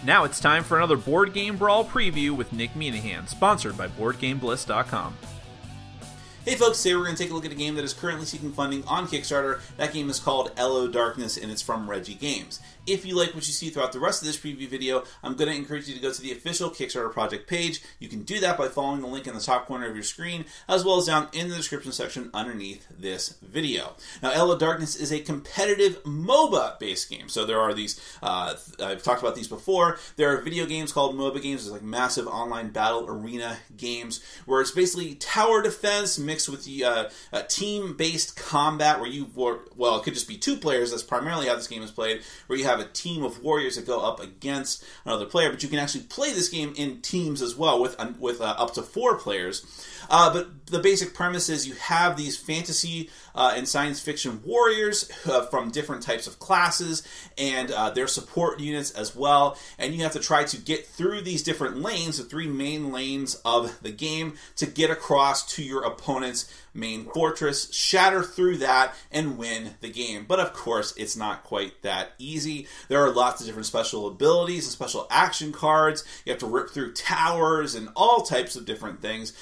Now it's time for another Board Game Brawl preview with Nick Minahan, sponsored by BoardGameBliss.com. Hey folks, today we're going to take a look at a game that is currently seeking funding on Kickstarter. That game is called ELO Darkness, and it's from Reggie Games. If you like what you see throughout the rest of this preview video, I'm going to encourage you to go to the official Kickstarter project page. You can do that by following the link in the top corner of your screen, as well as down in the description section underneath this video. Now, ELO Darkness is a competitive MOBA-based game. So there are these, I've talked about these before, there are video games called MOBA games. There's like massive online battle arena games, where it's basically tower defense mixed with the team-based combat, where it could just be two players. That's primarily how this game is played, where you have a team of warriors that go up against another player, but you can actually play this game in teams as well with up to 4 players. But the basic premise is you have these fantasy and science fiction warriors from different types of classes and their support units as well, and you have to try to get through these different lanes, the 3 main lanes of the game, to get across to your opponent's main fortress, shatter through that, and win the game. But of course, it's not quite that easy. There are lots of different special abilities and special action cards. You have to rip through towers and all types of different things.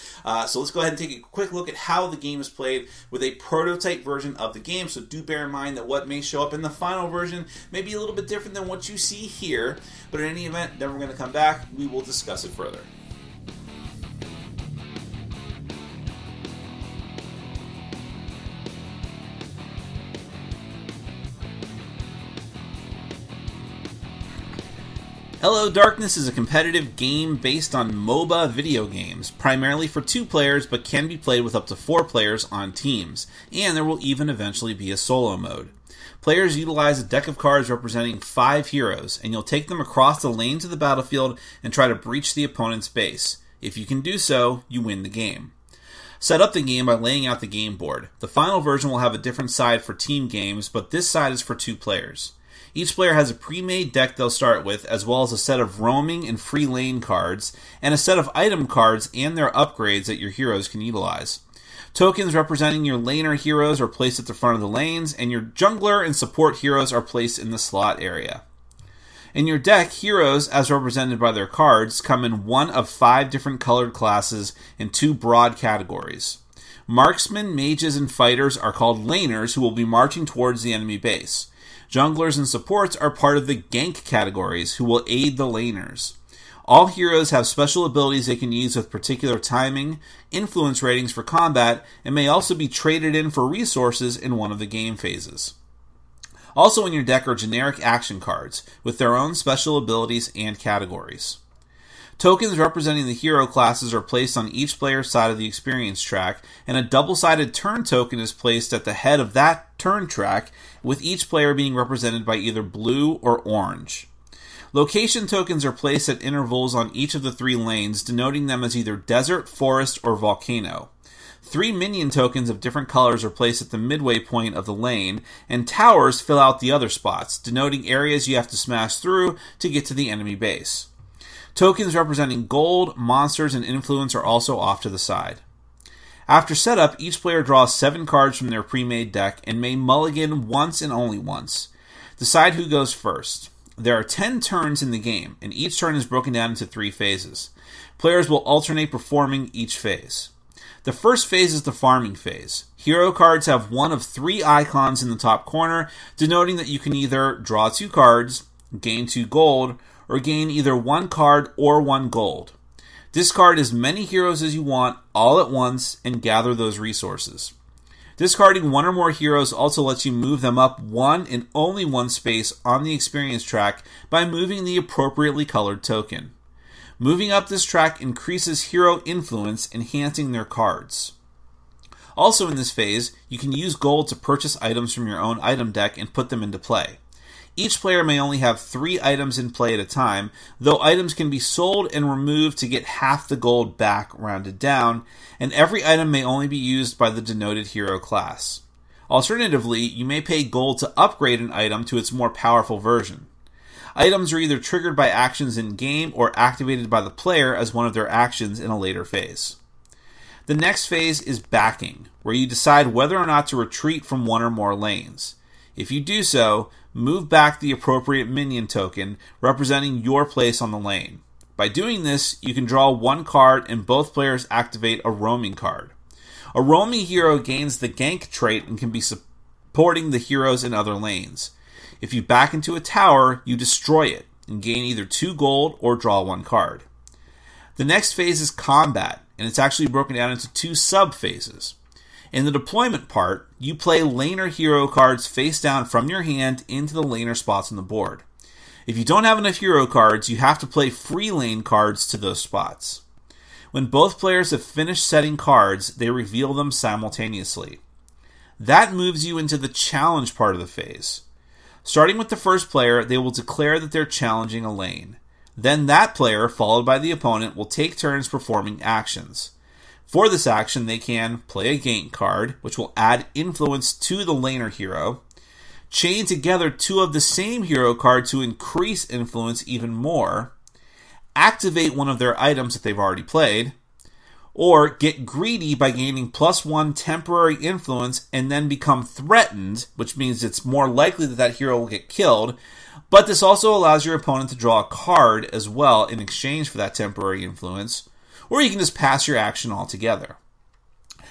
So let's go ahead and take a quick look at how the game is played with a prototype version of the game. So do bear in mind that what may show up in the final version may be a little bit different than what you see here. But in any event, then we're going to come back. We will discuss it further. ELO Darkness is a competitive game based on MOBA video games, primarily for 2 players, but can be played with up to 4 players on teams, and there will even eventually be a solo mode. Players utilize a deck of cards representing 5 heroes, and you'll take them across the lanes of the battlefield and try to breach the opponent's base. If you can do so, you win the game. Set up the game by laying out the game board. The final version will have a different side for team games, but this side is for 2 players. Each player has a pre-made deck they'll start with, as well as a set of roaming and free lane cards, and a set of item cards and their upgrades that your heroes can utilize. Tokens representing your laner heroes are placed at the front of the lanes, and your jungler and support heroes are placed in the slot area. In your deck, heroes, as represented by their cards, come in one of 5 different colored classes in 2 broad categories. Marksmen, mages, and fighters are called laners, who will be marching towards the enemy base. Junglers and supports are part of the gank categories, who will aid the laners. All heroes have special abilities they can use with particular timing, influence ratings for combat, and may also be traded in for resources in one of the game phases. Also in your deck are generic action cards, with their own special abilities and categories. Tokens representing the hero classes are placed on each player's side of the experience track, and a double-sided turn token is placed at the head of that turn track, with each player being represented by either blue or orange. Location tokens are placed at intervals on each of the 3 lanes, denoting them as either desert, forest, or volcano. 3 minion tokens of different colors are placed at the midway point of the lane, and towers fill out the other spots, denoting areas you have to smash through to get to the enemy base. Tokens representing gold, monsters, and influence are also off to the side. After setup, each player draws 7 cards from their pre-made deck and may mulligan once and only once. Decide who goes first. There are 10 turns in the game, and each turn is broken down into 3 phases. Players will alternate performing each phase. The first phase is the farming phase. Hero cards have one of 3 icons in the top corner, denoting that you can either draw 2 cards, gain 2 gold, or gain either 1 card or 1 gold. Discard as many heroes as you want all at once and gather those resources. Discarding 1 or more heroes also lets you move them up 1 and only 1 space on the experience track by moving the appropriately colored token. Moving up this track increases hero influence, enhancing their cards. Also in this phase, you can use gold to purchase items from your own item deck and put them into play. Each player may only have 3 items in play at a time, though items can be sold and removed to get half the gold back rounded down, and every item may only be used by the denoted hero class. Alternatively, you may pay gold to upgrade an item to its more powerful version. Items are either triggered by actions in-game or activated by the player as one of their actions in a later phase. The next phase is backing, where you decide whether or not to retreat from one or more lanes. If you do so, move back the appropriate minion token representing your place on the lane. By doing this, you can draw one card and both players activate a roaming card. A roaming hero gains the gank trait and can be supporting the heroes in other lanes. If you back into a tower, you destroy it and gain either 2 gold or draw one card. The next phase is combat, and it's actually broken down into 2 sub-phases. In the deployment part, you play laner hero cards face down from your hand into the laner spots on the board. If you don't have enough hero cards, you have to play free lane cards to those spots. When both players have finished setting cards, they reveal them simultaneously. That moves you into the challenge part of the phase. Starting with the first player, they will declare that they're challenging a lane. Then that player, followed by the opponent, will take turns performing actions. For this action, they can play a gank card, which will add influence to the laner hero, chain together 2 of the same hero card to increase influence even more, activate one of their items that they've already played, or get greedy by gaining +1 temporary influence and then become threatened, which means it's more likely that that hero will get killed, but this also allows your opponent to draw a card as well in exchange for that temporary influence, or you can just pass your action altogether.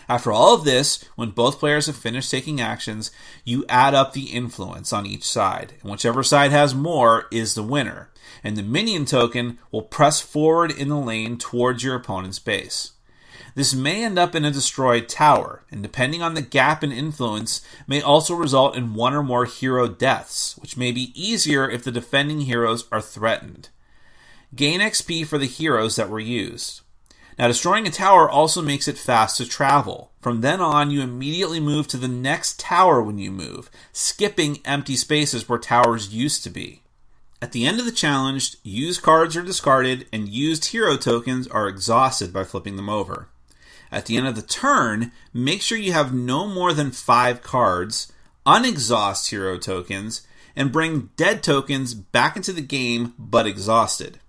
After all of this, when both players have finished taking actions, you add up the influence on each side, and whichever side has more is the winner, and the minion token will press forward in the lane towards your opponent's base. This may end up in a destroyed tower, and depending on the gap in influence, may also result in 1 or more hero deaths, which may be easier if the defending heroes are threatened. Gain XP for the heroes that were used. Now, destroying a tower also makes it fast to travel. From then on, you immediately move to the next tower when you move, skipping empty spaces where towers used to be. At the end of the challenge, used cards are discarded and used hero tokens are exhausted by flipping them over. At the end of the turn, make sure you have no more than 5 cards, unexhaust hero tokens, and bring dead tokens back into the game but exhausted.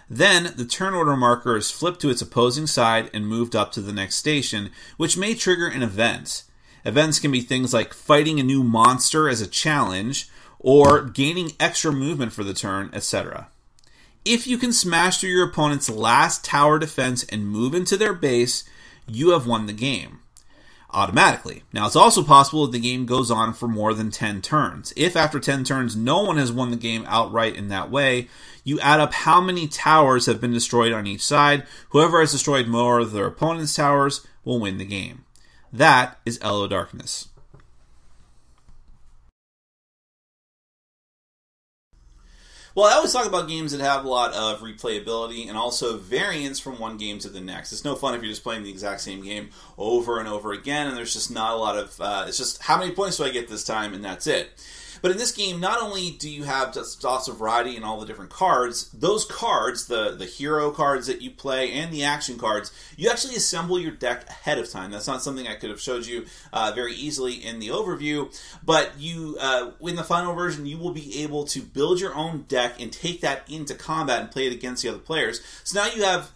Then, the turn order marker is flipped to its opposing side and moved up to the next station, which may trigger an event. Events can be things like fighting a new monster as a challenge, or gaining extra movement for the turn, etc. If you can smash through your opponent's last tower defense and move into their base, you have won the game automatically. Now, it's also possible that the game goes on for more than 10 turns. If after 10 turns no one has won the game outright in that way, you add up how many towers have been destroyed on each side. Whoever has destroyed more of their opponent's towers will win the game. That is ELO Darkness. Well, I always talk about games that have a lot of replayability and also variance from one game to the next. It's no fun if you're just playing the exact same game over and over again, and there's just not a lot of... it's just, how many points do I get this time, and that's it. But in this game, not only do you have just lots of variety in all the different cards, those cards, the hero cards that you play and the action cards, you actually assemble your deck ahead of time. That's not something I could have showed you very easily in the overview, but you, in the final version, you will be able to build your own deck and take that into combat and play it against the other players. So now you have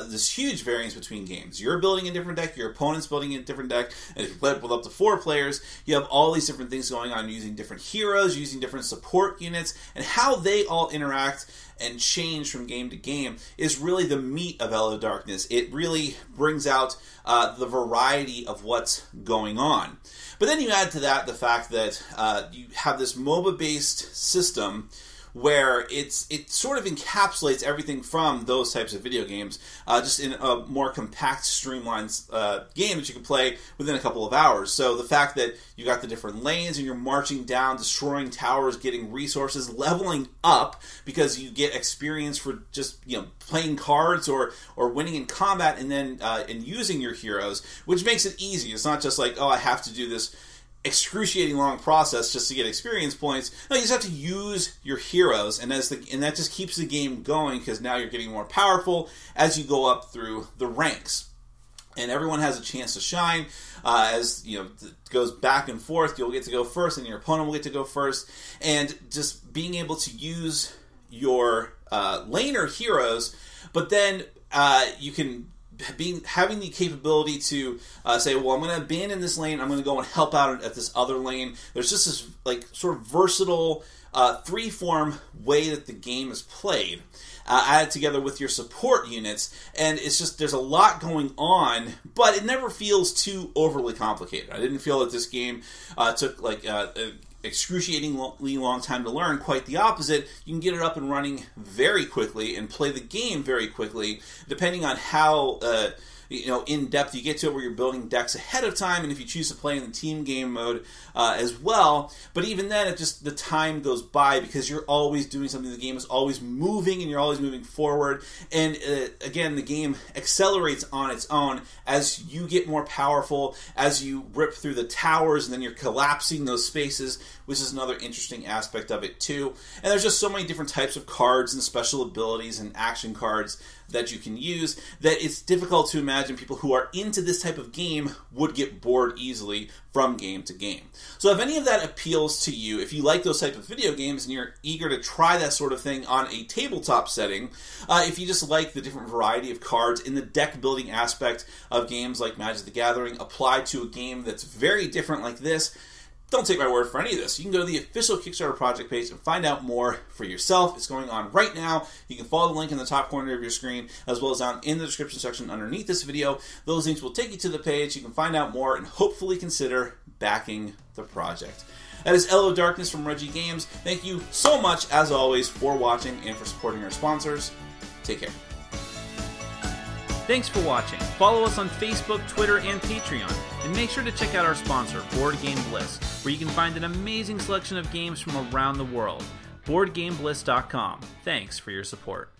this huge variance between games. You're building a different deck, your opponent's building a different deck, and if you play it with up to 4 players, you have all these different things going on using different heroes, using different support units, and how they all interact and change from game to game is really the meat of ELO Darkness. It really brings out the variety of what's going on. But then you add to that the fact that you have this MOBA-based system where it sort of encapsulates everything from those types of video games, just in a more compact, streamlined game that you can play within a couple of hours. So the fact that you got the different lanes and you're marching down, destroying towers, getting resources, leveling up because you get experience for just playing cards or winning in combat, and then and using your heroes, which makes it easy. It's not just like, oh, I have to do this excruciating long process just to get experience points. No, you just have to use your heroes, and that just keeps the game going because now you're getting more powerful as you go up through the ranks. And everyone has a chance to shine. As it goes back and forth, you'll get to go first, and your opponent will get to go first. And just being able to use your laner heroes, but then you can having the capability to say, well, I'm going to abandon this lane, I'm going to go and help out at this other lane. There's just this like sort of versatile three-form way that the game is played, added together with your support units, and it's just, there's a lot going on, but it never feels too overly complicated. I didn't feel that this game took like excruciatingly long time to learn. Quite the opposite. You can get it up and running very quickly and play the game very quickly, depending on how in depth you get to it, where you're building decks ahead of time, and if you choose to play in the team game mode as well. But even then, the time goes by because you're always doing something. The game is always moving, and you're always moving forward. And again, the game accelerates on its own as you get more powerful, as you rip through the towers, and then you're collapsing those spaces, which is another interesting aspect of it too. And there's just so many different types of cards and special abilities and action cards that you can use that it's difficult to imagine people who are into this type of game would get bored easily from game to game. So if any of that appeals to you, if you like those type of video games and you're eager to try that sort of thing on a tabletop setting, if you just like the different variety of cards in the deck building aspect of games like Magic the Gathering applied to a game that's very different like this, don't take my word for any of this. You can go to the official Kickstarter project page and find out more for yourself. It's going on right now. You can follow the link in the top corner of your screen, as well as down in the description section underneath this video. Those links will take you to the page. You can find out more and hopefully consider backing the project. That is ELO Darkness from Reggie Games. Thank you so much, as always, for watching and for supporting our sponsors. Take care. Thanks for watching. Follow us on Facebook, Twitter, and Patreon. And make sure to check out our sponsor, Board Game Bliss, where you can find an amazing selection of games from around the world. BoardGameBliss.com. Thanks for your support.